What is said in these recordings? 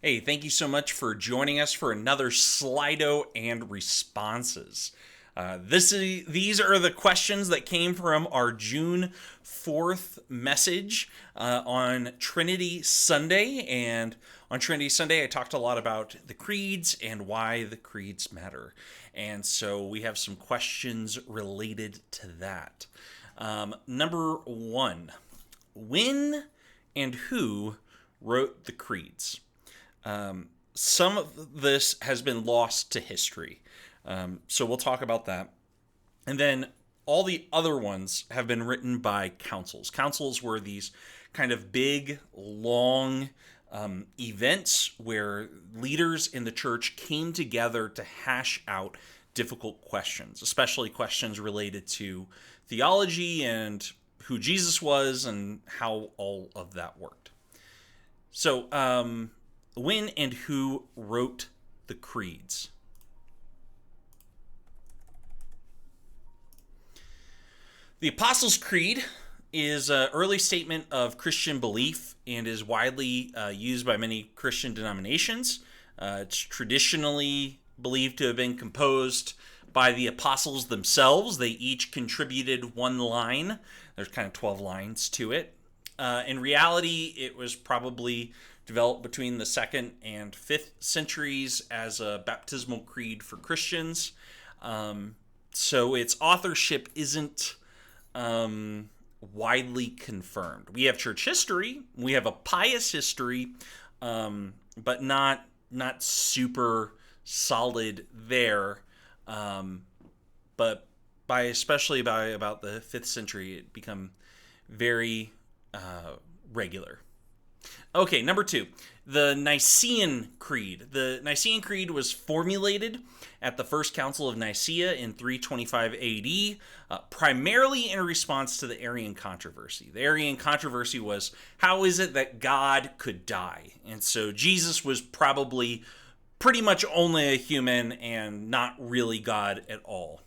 Hey, thank you so much for joining us for another Slido and responses. These are the questions that came from our June 4th message on Trinity Sunday. And on Trinity Sunday, I talked a lot about the creeds and why the creeds matter. And so we have some questions related to that. Number one, when and who wrote the creeds? Some of this has been lost to history. So we'll talk about that. And then all the other ones have been written by councils. Councils were these kind of big, long events where leaders in the church came together to hash out difficult questions, especially questions related to theology and who Jesus was and how all of that worked. So, when and who wrote the creeds? The Apostles' Creed is an early statement of Christian belief and is widely used by many Christian denominations. It's traditionally believed to have been composed by the apostles themselves. They each contributed one line. There's kind of 12 lines to it. In reality, it was probably developed between the 2nd and 5th centuries as a baptismal creed for Christians. So its authorship isn't widely confirmed. We have church history, we have a pious history, but not super solid there. But especially by about the 5th century, it become very regular. Okay, number 2, the Nicene Creed. The Nicene Creed was formulated at the First Council of Nicaea in 325 AD, primarily in response to the Arian controversy. The Arian controversy was, how is it that God could die? And so Jesus was probably pretty much only a human and not really God at all.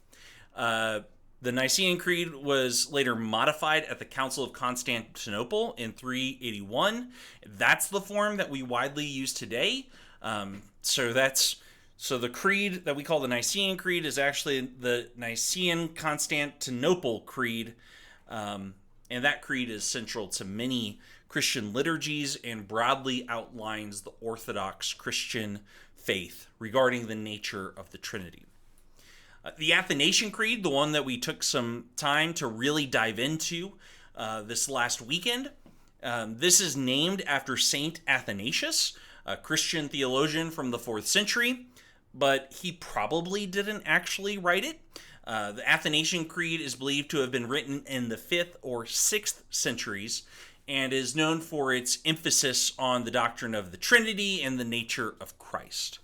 The Nicene Creed was later modified at the Council of Constantinople in 381. That's the form that we widely use today. So the creed that we call the Nicene Creed is actually the Nicene Constantinople Creed, and that creed is central to many Christian liturgies and broadly outlines the Orthodox Christian faith regarding the nature of the Trinity. The Athanasian Creed, the one that we took some time to really dive into this last weekend, this is named after Saint Athanasius, a Christian theologian from the 4th century, but he probably didn't actually write it. The Athanasian Creed is believed to have been written in the 5th or 6th centuries and is known for its emphasis on the doctrine of the Trinity and the nature of Christ.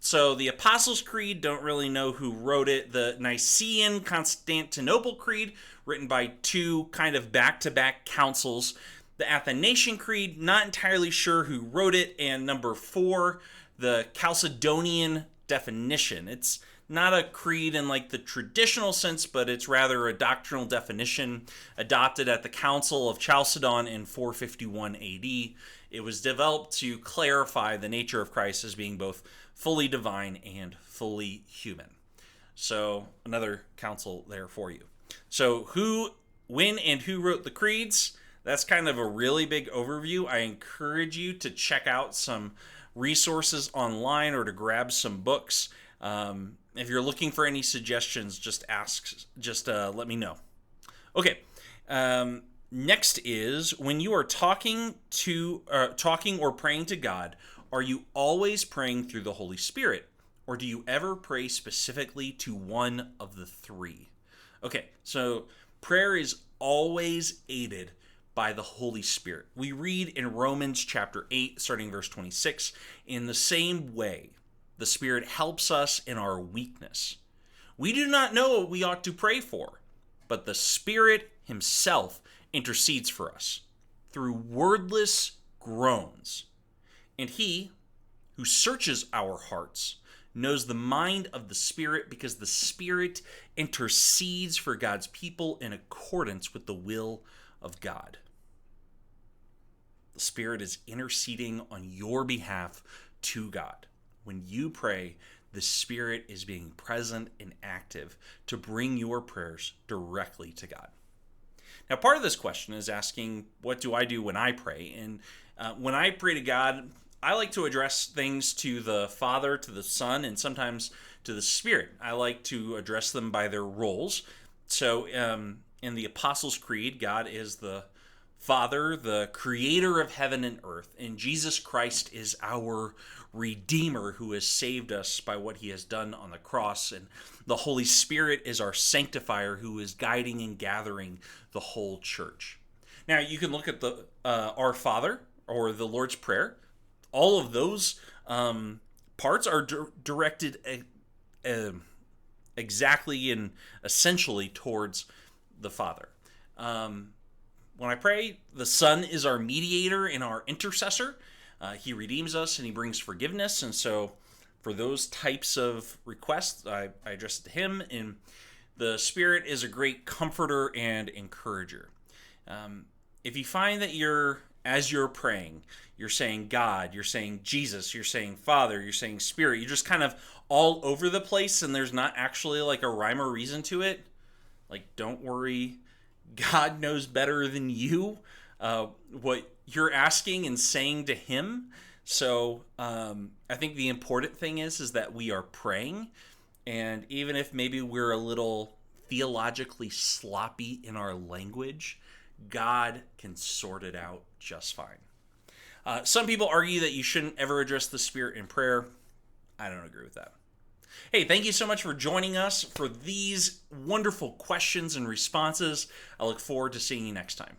So the Apostles' Creed, don't really know who wrote it. The Nicene Constantinople Creed, written by 2 kind of back-to-back councils. The Athanasian Creed, not entirely sure who wrote it. And number 4, the Chalcedonian definition. It's not a creed in like the traditional sense, but it's rather a doctrinal definition adopted at the Council of Chalcedon in 451 AD. It was developed to clarify the nature of Christ as being both fully divine and fully human. So another council there for you. So when and who wrote the creeds? That's kind of a really big overview. I encourage you to check out some resources online or to grab some books. If you're looking for any suggestions, just let me know. Okay. Next is, when you are talking or praying to God, are you always praying through the Holy Spirit, or do you ever pray specifically to one of the 3? Okay, so prayer is always aided by the Holy Spirit. We read in Romans chapter 8, starting verse 26, in the same way, the Spirit helps us in our weakness. We do not know what we ought to pray for, but the Spirit himself intercedes for us through wordless groans. And he who searches our hearts knows the mind of the Spirit, because the Spirit intercedes for God's people in accordance with the will of God. The Spirit is interceding on your behalf to God. When you pray, the Spirit is being present and active to bring your prayers directly to God. Now, part of this question is asking, what do I do when I pray? And when I pray to God, I like to address things to the Father, to the Son, and sometimes to the Spirit. I like to address them by their roles. So in the Apostles' Creed, God is the Father, the creator of heaven and earth, and Jesus Christ is our Redeemer who has saved us by what he has done on the cross, and the Holy Spirit is our sanctifier who is guiding and gathering the whole church. Now, you can look at the Our Father or the Lord's Prayer. All of those parts are directed exactly and essentially towards the Father. When I pray, the Son is our mediator and our intercessor. He redeems us and he brings forgiveness. And so for those types of requests, I address it to him. And the Spirit is a great comforter and encourager. If you find that as you're praying, you're saying God, you're saying Jesus, you're saying Father, you're saying Spirit, you're just kind of all over the place and there's not actually like a rhyme or reason to it, like, don't worry. God knows better than you what you're asking and saying to him. So I think the important thing is that we are praying. And even if maybe we're a little theologically sloppy in our language, God can sort it out just fine. Some people argue that you shouldn't ever address the Spirit in prayer. I don't agree with that. Hey, thank you so much for joining us for these wonderful questions and responses. I look forward to seeing you next time.